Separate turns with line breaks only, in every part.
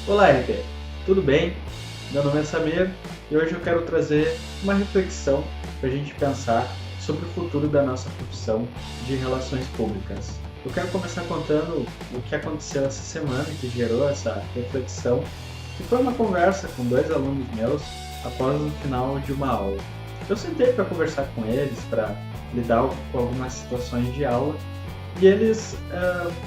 Olá, RP! Tudo bem? Meu nome é Samir e hoje eu quero trazer uma reflexão para a gente pensar sobre o futuro da nossa profissão de relações públicas. Eu quero começar contando o que aconteceu essa semana que gerou essa reflexão, que foi uma conversa com dois alunos meus após o final de uma aula. Eu sentei para conversar com eles, para lidar com algumas situações de aula, e eles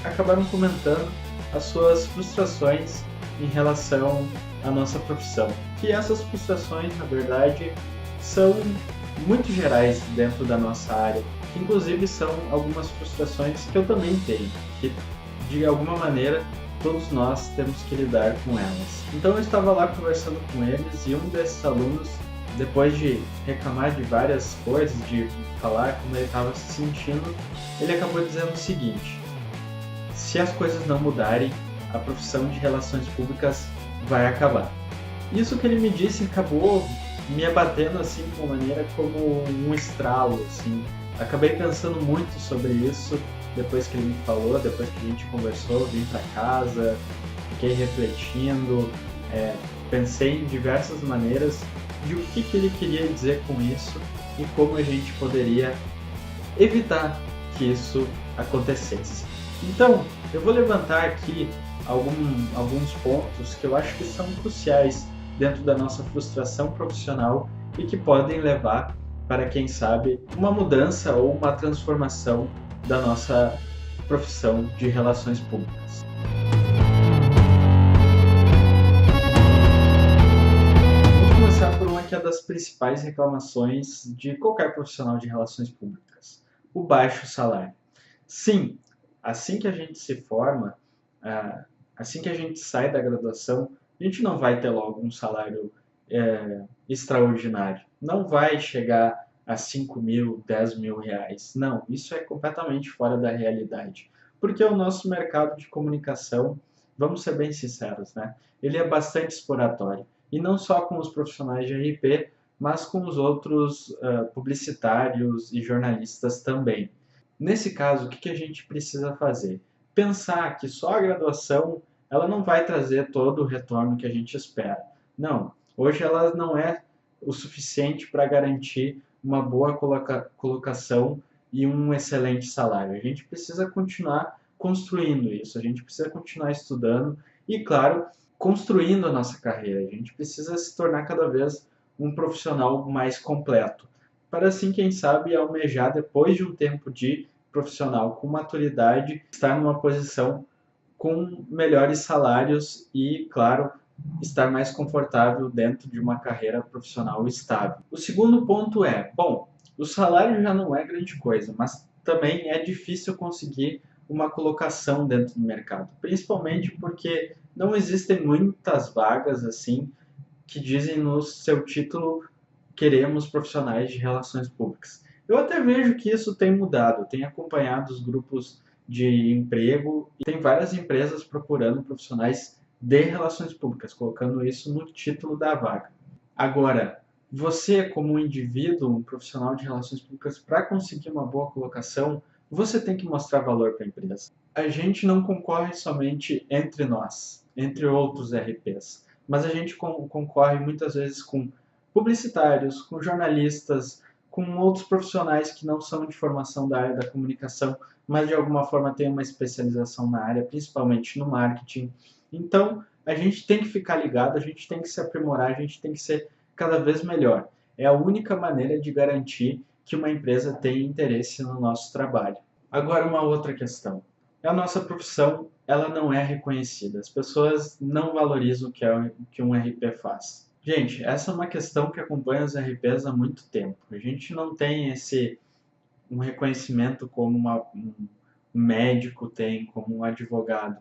acabaram comentando as suas frustrações em relação à nossa profissão. Que essas frustrações, na verdade, são muito gerais dentro da nossa área, que inclusive são algumas frustrações que eu também tenho, que de alguma maneira todos nós temos que lidar com elas. Então eu estava lá conversando com eles e um desses alunos, depois de reclamar de várias coisas, de falar como ele estava se sentindo, ele acabou dizendo o seguinte: se as coisas não mudarem, a profissão de relações públicas vai acabar. Isso que ele me disse acabou me abatendo assim de uma maneira como um estralo, assim. Acabei pensando muito sobre isso depois que ele me falou, depois que a gente conversou, vim para casa, fiquei refletindo, pensei em diversas maneiras de o que ele queria dizer com isso e como a gente poderia evitar que isso acontecesse. Então, eu vou levantar aqui alguns pontos que eu acho que são cruciais dentro da nossa frustração profissional e que podem levar para, quem sabe, uma mudança ou uma transformação da nossa profissão de relações públicas. Vamos começar por uma que é das principais reclamações de qualquer profissional de relações públicas: o baixo salário. Sim, assim que a gente se forma, assim que a gente sai da graduação, a gente não vai ter logo um salário extraordinário. Não vai chegar a 5 mil, 10 mil reais. Não, isso é completamente fora da realidade. Porque o nosso mercado de comunicação, vamos ser bem sinceros, né? Ele é bastante exploratório. E não só com os profissionais de RP, mas com os outros publicitários e jornalistas também. Nesse caso, o que a gente precisa fazer? Pensar que só a graduação ela não vai trazer todo o retorno que a gente espera. Não, hoje ela não é o suficiente para garantir uma boa colocação e um excelente salário. A gente precisa continuar construindo isso, a gente precisa continuar estudando e, claro, construindo a nossa carreira. A gente precisa se tornar cada vez um profissional mais completo, para assim, quem sabe, almejar, depois de um tempo de profissional com maturidade, estar numa posição com melhores salários e, claro, estar mais confortável dentro de uma carreira profissional estável. O segundo ponto é, bom, o salário já não é grande coisa, mas também é difícil conseguir uma colocação dentro do mercado, principalmente porque não existem muitas vagas assim que dizem no seu título: queremos profissionais de relações públicas. Eu até vejo que isso tem mudado, tenho acompanhado os grupos de emprego e tem várias empresas procurando profissionais de relações públicas, colocando isso no título da vaga. Agora, você como um indivíduo, um profissional de relações públicas, para conseguir uma boa colocação, você tem que mostrar valor para a empresa. A gente não concorre somente entre nós, entre outros RPs, mas a gente concorre muitas vezes com publicitários, com jornalistas, com outros profissionais que não são de formação da área da comunicação, mas de alguma forma têm uma especialização na área, principalmente no marketing. Então, a gente tem que ficar ligado, a gente tem que se aprimorar, a gente tem que ser cada vez melhor. É a única maneira de garantir que uma empresa tenha interesse no nosso trabalho. Agora, uma outra questão. A nossa profissão, ela não é reconhecida. As pessoas não valorizam o que um RP faz. Gente, essa é uma questão que acompanha os RPs há muito tempo. A gente não tem um reconhecimento como um médico tem, como um advogado,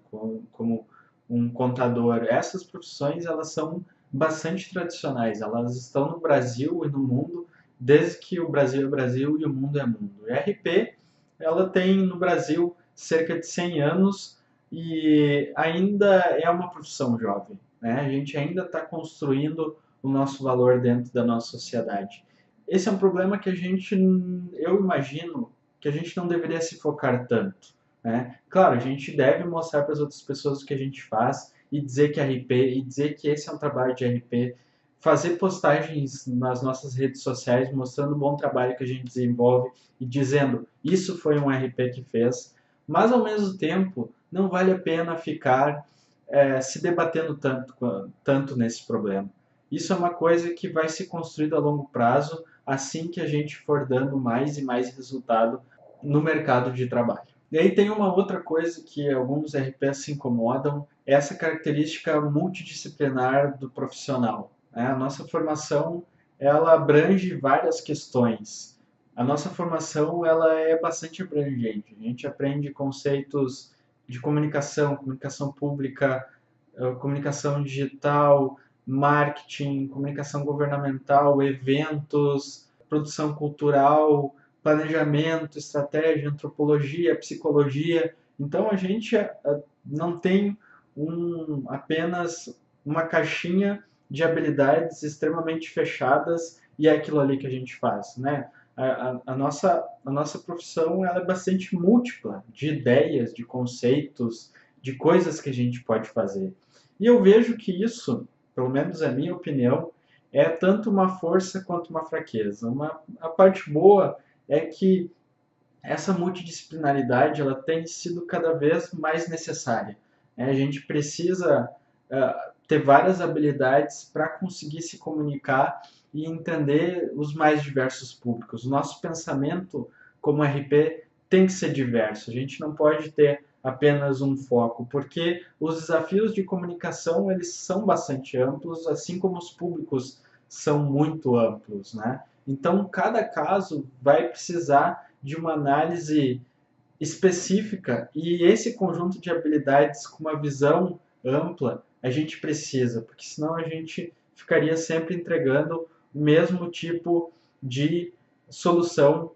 como um contador. Essas profissões, elas são bastante tradicionais. Elas estão no Brasil e no mundo desde que o Brasil é Brasil e o mundo é mundo. A RP, ela tem no Brasil cerca de 100 anos e ainda é uma profissão jovem, né? A gente ainda está construindo o nosso valor dentro da nossa sociedade. Esse é um problema que eu imagino que a gente não deveria se focar tanto, né? Claro, a gente deve mostrar para as outras pessoas o que a gente faz e dizer que é RP, e dizer que esse é um trabalho de RP, fazer postagens nas nossas redes sociais mostrando o bom trabalho que a gente desenvolve e dizendo isso foi um RP que fez, mas ao mesmo tempo não vale a pena ficar se debatendo tanto nesse problema. Isso é uma coisa que vai se construir a longo prazo assim que a gente for dando mais e mais resultado no mercado de trabalho. E aí tem uma outra coisa que alguns RPs se incomodam, é essa característica multidisciplinar do profissional. Né? A nossa formação ela abrange várias questões. A nossa formação ela é bastante abrangente. A gente aprende conceitos de comunicação, comunicação pública, comunicação digital, marketing, comunicação governamental, eventos, produção cultural, planejamento, estratégia, antropologia, psicologia. Então a gente não tem apenas uma caixinha de habilidades extremamente fechadas e é aquilo ali que a gente faz, né? A nossa profissão ela é bastante múltipla de ideias, de conceitos, de coisas que a gente pode fazer. E eu vejo que isso, pelo menos é a minha opinião, é tanto uma força quanto uma fraqueza. A parte boa é que essa multidisciplinaridade ela tem sido cada vez mais necessária. A gente precisa ter várias habilidades para conseguir se comunicar e entender os mais diversos públicos. O nosso pensamento como RP tem que ser diverso. A gente não pode ter apenas um foco, porque os desafios de comunicação eles são bastante amplos, assim como os públicos são muito amplos, né? Então, cada caso vai precisar de uma análise específica e esse conjunto de habilidades com uma visão ampla a gente precisa, porque senão a gente ficaria sempre entregando o mesmo tipo de solução,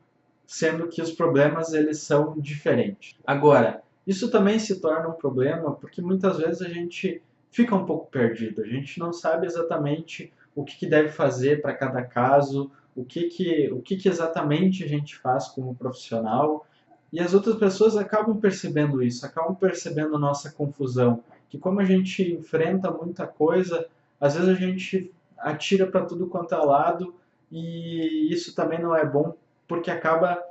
sendo que os problemas eles são diferentes. Agora, isso também se torna um problema porque muitas vezes a gente fica um pouco perdido, a gente não sabe exatamente o que deve fazer para cada caso, o que exatamente a gente faz como profissional, e as outras pessoas acabam percebendo isso, acabam percebendo a nossa confusão, que como a gente enfrenta muita coisa, às vezes a gente atira para tudo quanto é lado, e isso também não é bom, porque acaba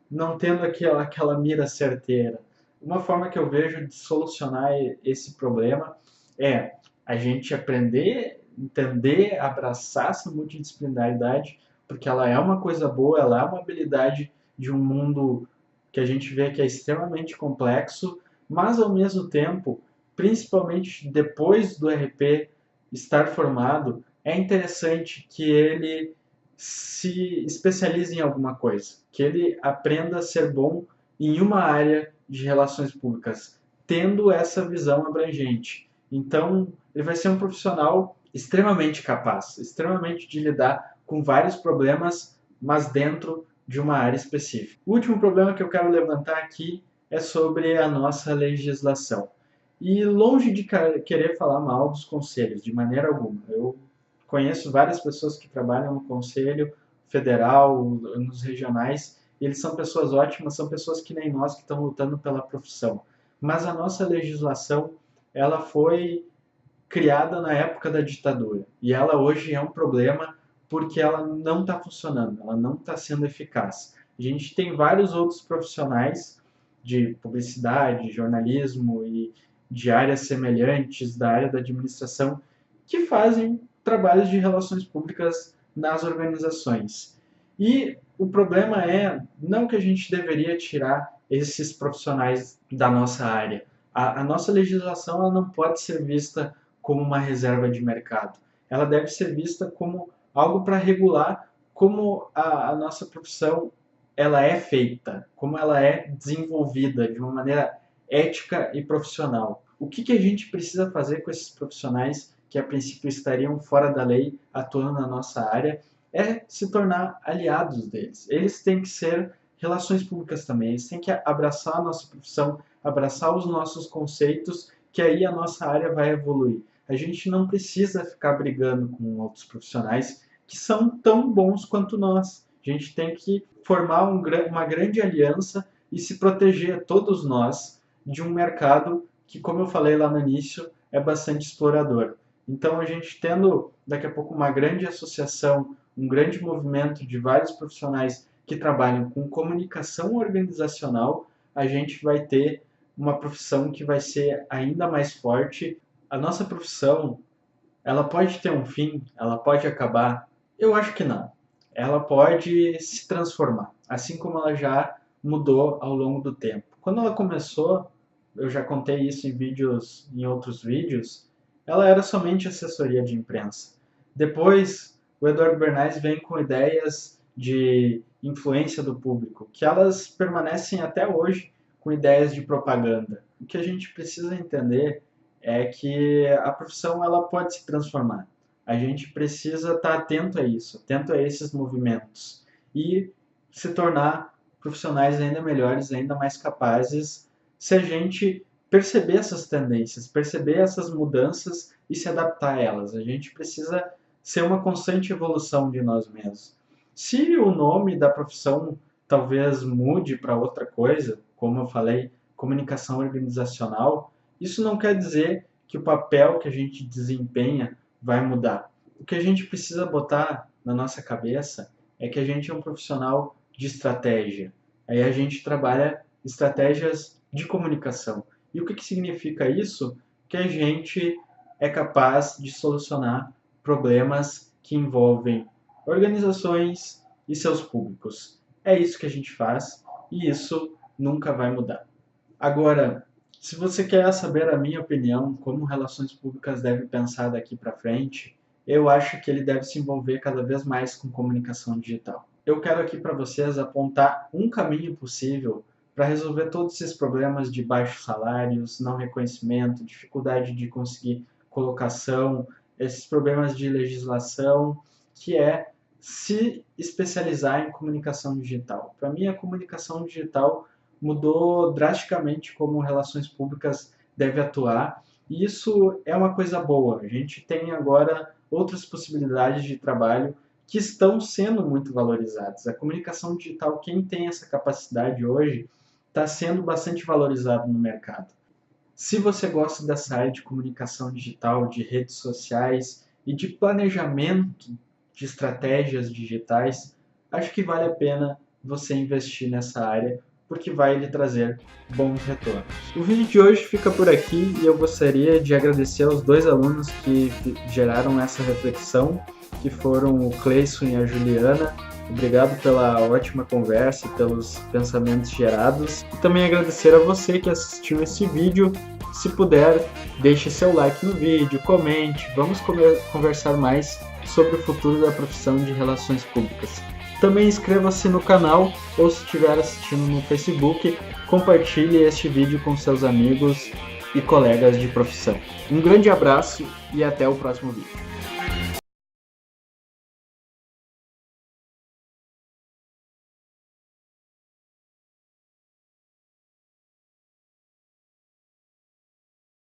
não tendo aquela mira certeira. Uma forma que eu vejo de solucionar esse problema é a gente aprender, entender, abraçar essa multidisciplinaridade, porque ela é uma coisa boa, ela é uma habilidade de um mundo que a gente vê que é extremamente complexo, mas ao mesmo tempo, principalmente depois do RP estar formado, é interessante que ele se especialize em alguma coisa, que ele aprenda a ser bom em uma área de relações públicas, tendo essa visão abrangente. Então, ele vai ser um profissional extremamente capaz, extremamente de lidar com vários problemas, mas dentro de uma área específica. O último problema que eu quero levantar aqui é sobre a nossa legislação. E longe de querer falar mal dos conselhos, de maneira alguma. Eu conheço várias pessoas que trabalham no Conselho Federal, nos regionais, e eles são pessoas ótimas, são pessoas que nem nós que estão lutando pela profissão. Mas a nossa legislação, ela foi criada na época da ditadura, e ela hoje é um problema porque ela não está funcionando, ela não está sendo eficaz. A gente tem vários outros profissionais de publicidade, jornalismo e de áreas semelhantes, da área da administração, que fazem trabalhos de relações públicas nas organizações. E o problema é não que a gente deveria tirar esses profissionais da nossa área. A nossa legislação ela não pode ser vista como uma reserva de mercado. Ela deve ser vista como algo para regular como a nossa profissão ela é feita, como ela é desenvolvida de uma maneira ética e profissional. O que a gente precisa fazer com esses profissionais que a princípio estariam fora da lei, atuando na nossa área, é se tornar aliados deles. Eles têm que ser relações públicas também, eles têm que abraçar a nossa profissão, abraçar os nossos conceitos, que aí a nossa área vai evoluir. A gente não precisa ficar brigando com outros profissionais que são tão bons quanto nós. A gente tem que formar uma grande aliança e se proteger, todos nós, de um mercado que, como eu falei lá no início, é bastante explorador. Então, a gente tendo daqui a pouco uma grande associação, um grande movimento de vários profissionais que trabalham com comunicação organizacional, a gente vai ter uma profissão que vai ser ainda mais forte. A nossa profissão, ela pode ter um fim, ela pode acabar? Eu acho que não. Ela pode se transformar, assim como ela já mudou ao longo do tempo. Quando ela começou, eu já contei isso em outros vídeos, ela era somente assessoria de imprensa. Depois, o Eduardo Bernays vem com ideias de influência do público, que elas permanecem até hoje com ideias de propaganda. O que a gente precisa entender é que a profissão ela pode se transformar. A gente precisa estar atento a isso, atento a esses movimentos e se tornar profissionais ainda melhores, ainda mais capazes, se a gente perceber essas tendências, perceber essas mudanças e se adaptar a elas. A gente precisa ser uma constante evolução de nós mesmos. Se o nome da profissão talvez mude para outra coisa, como eu falei, comunicação organizacional, isso não quer dizer que o papel que a gente desempenha vai mudar. O que a gente precisa botar na nossa cabeça é que a gente é um profissional de estratégia. Aí a gente trabalha estratégias de comunicação. E o que significa isso? Que a gente é capaz de solucionar problemas que envolvem organizações e seus públicos. É isso que a gente faz e isso nunca vai mudar. Agora, se você quer saber a minha opinião, como relações públicas devem pensar daqui para frente, eu acho que ele deve se envolver cada vez mais com comunicação digital. Eu quero aqui para vocês apontar um caminho possível para resolver todos esses problemas de baixos salários, não reconhecimento, dificuldade de conseguir colocação, esses problemas de legislação, que é se especializar em comunicação digital. Para mim, a comunicação digital mudou drasticamente como relações públicas deve atuar, e isso é uma coisa boa. A gente tem agora outras possibilidades de trabalho que estão sendo muito valorizadas. A comunicação digital, quem tem essa capacidade hoje, está sendo bastante valorizado no mercado. Se você gosta dessa área de comunicação digital, de redes sociais e de planejamento de estratégias digitais, acho que vale a pena você investir nessa área, porque vai lhe trazer bons retornos. O vídeo de hoje fica por aqui e eu gostaria de agradecer aos dois alunos que geraram essa reflexão, que foram o Cleison e a Juliana. Obrigado pela ótima conversa e pelos pensamentos gerados. E também agradecer a você que assistiu esse vídeo. Se puder, deixe seu like no vídeo, comente. Vamos conversar mais sobre o futuro da profissão de relações públicas. Também inscreva-se no canal ou, se estiver assistindo no Facebook, compartilhe este vídeo com seus amigos e colegas de profissão. Um grande abraço e até o próximo vídeo.